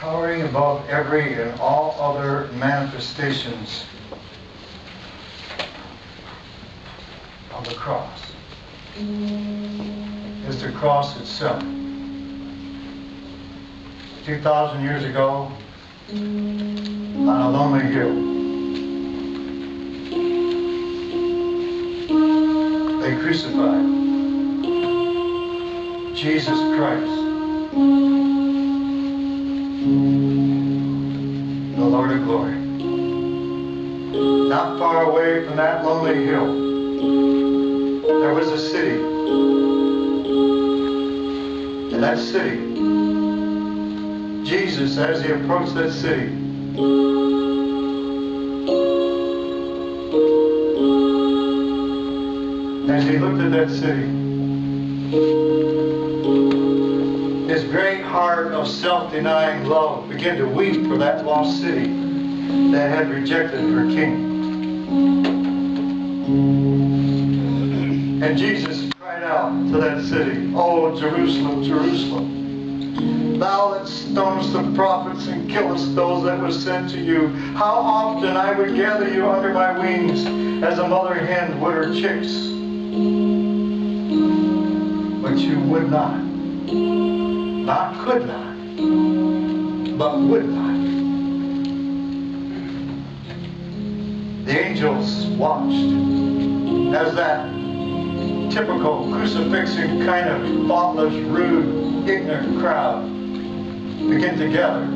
Towering above every and all other manifestations of the cross is the cross itself. 2,000 years ago, on a lonely hill, they crucified Jesus Christ, the Lord of glory. Not far away from that lonely hill, there was a city. And that city, Jesus, as he approached that city, as he looked at that city, his great heart of self-denying love began to weep for that lost city that had rejected her king. And Jesus cried out to that city, "Oh, Jerusalem, Jerusalem, thou that stonest the prophets and killest those that were sent to you, how often I would gather you under my wings as a mother hen would her chicks. But you would not could not, but would not." The angels watched as that typical crucifixing kind of thoughtless, rude, ignorant crowd began to gather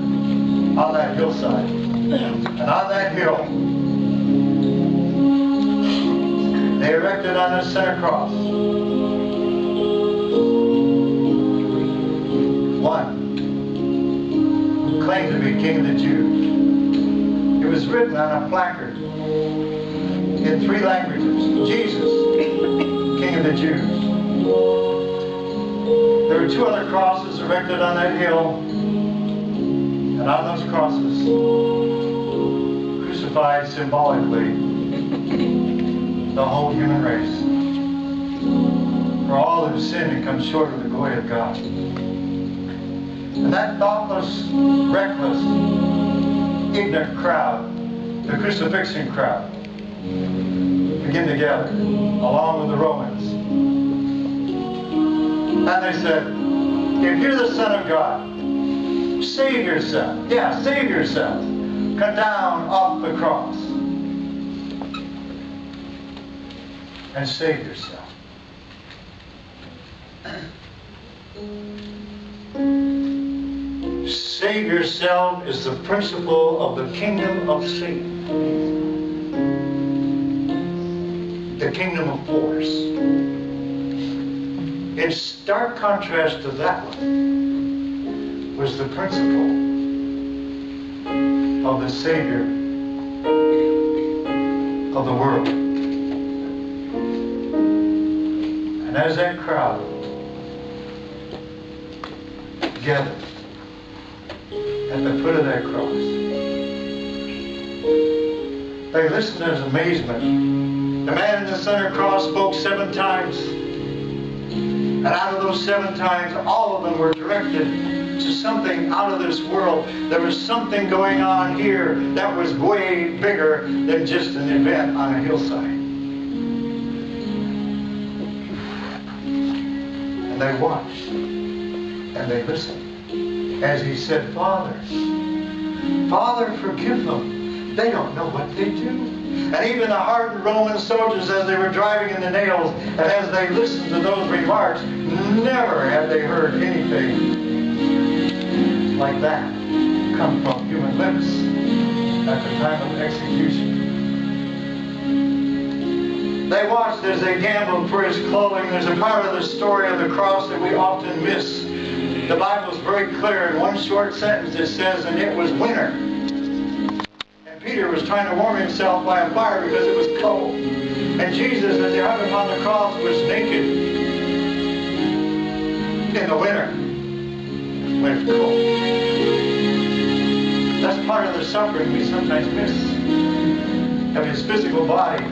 on that hillside. And on that hill, they erected on the center cross one who claimed to be King of the Jews. It was written on a placard in 3 languages, "Jesus, King of the Jews." There were 2 other crosses erected on that hill, and on those crosses, crucified symbolically, the whole human race. For all who sinned and come short of the glory of God. And that thoughtless, reckless, ignorant crowd, the crucifixion crowd, began to gather along with the Romans. And they said, "If you're the Son of God, save yourself. Yeah, save yourself. Come down off the cross and save yourself." Save yourself is the principle of the kingdom of Satan. The kingdom of force. In stark contrast to that one was the principle of the Savior of the world. And as that crowd gathered at the foot of that cross, they listened in amazement. The man in the center cross spoke 7 times. And out of those 7 times, all of them were directed to something out of this world. There was something going on here that was way bigger than just an event on a hillside. And they watched and they listened as he said, "Father, Father, forgive them. They don't know what they do." And even the hardened Roman soldiers, as they were driving in the nails, and as they listened to those remarks, never had they heard anything like that come from human lips at the time of execution. They watched as they gambled for his clothing. There's a part of the story of the cross that we often miss. The Bible is very clear in one short sentence. It says, "And it was winter." Peter was trying to warm himself by a fire because it was cold. And Jesus, as he hung upon the cross, was naked in the winter when it's cold. That's part of the suffering we sometimes miss of his physical body.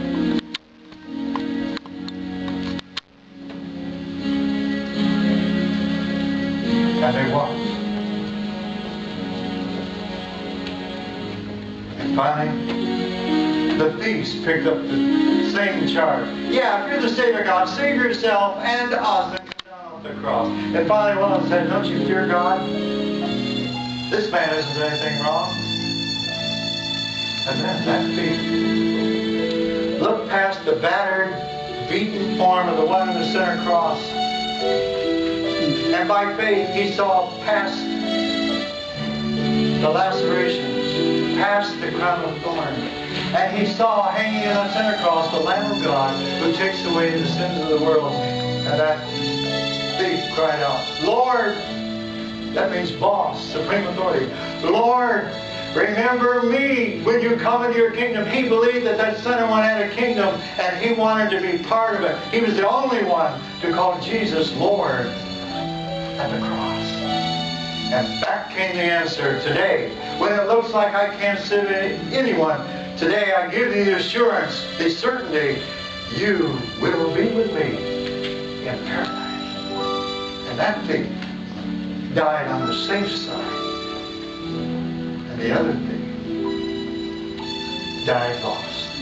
And they watched. Finally, the thieves picked up the same charge. Yeah, if you're the Savior God, save yourself and us and come down off the cross. And finally one of them said, don't you fear God? This man hasn't done anything wrong. And then that thief looked past the battered, beaten form of the one in the center cross. And by faith he saw past the lacerations, past the crown of thorns. And he saw hanging on the center cross the Lamb of God who takes away the sins of the world. And that thief cried out, Lord, that means boss, supreme authority, Lord, remember me when you come into your kingdom. He believed that that sinner one had a kingdom and he wanted to be part of it. He was the only one to call Jesus Lord at the cross. And back came the answer today. When it looks like I can't save anyone, today I give you the assurance, the certainty, you will be with me in paradise. And that thief died on the safe side. And the other thief died lost.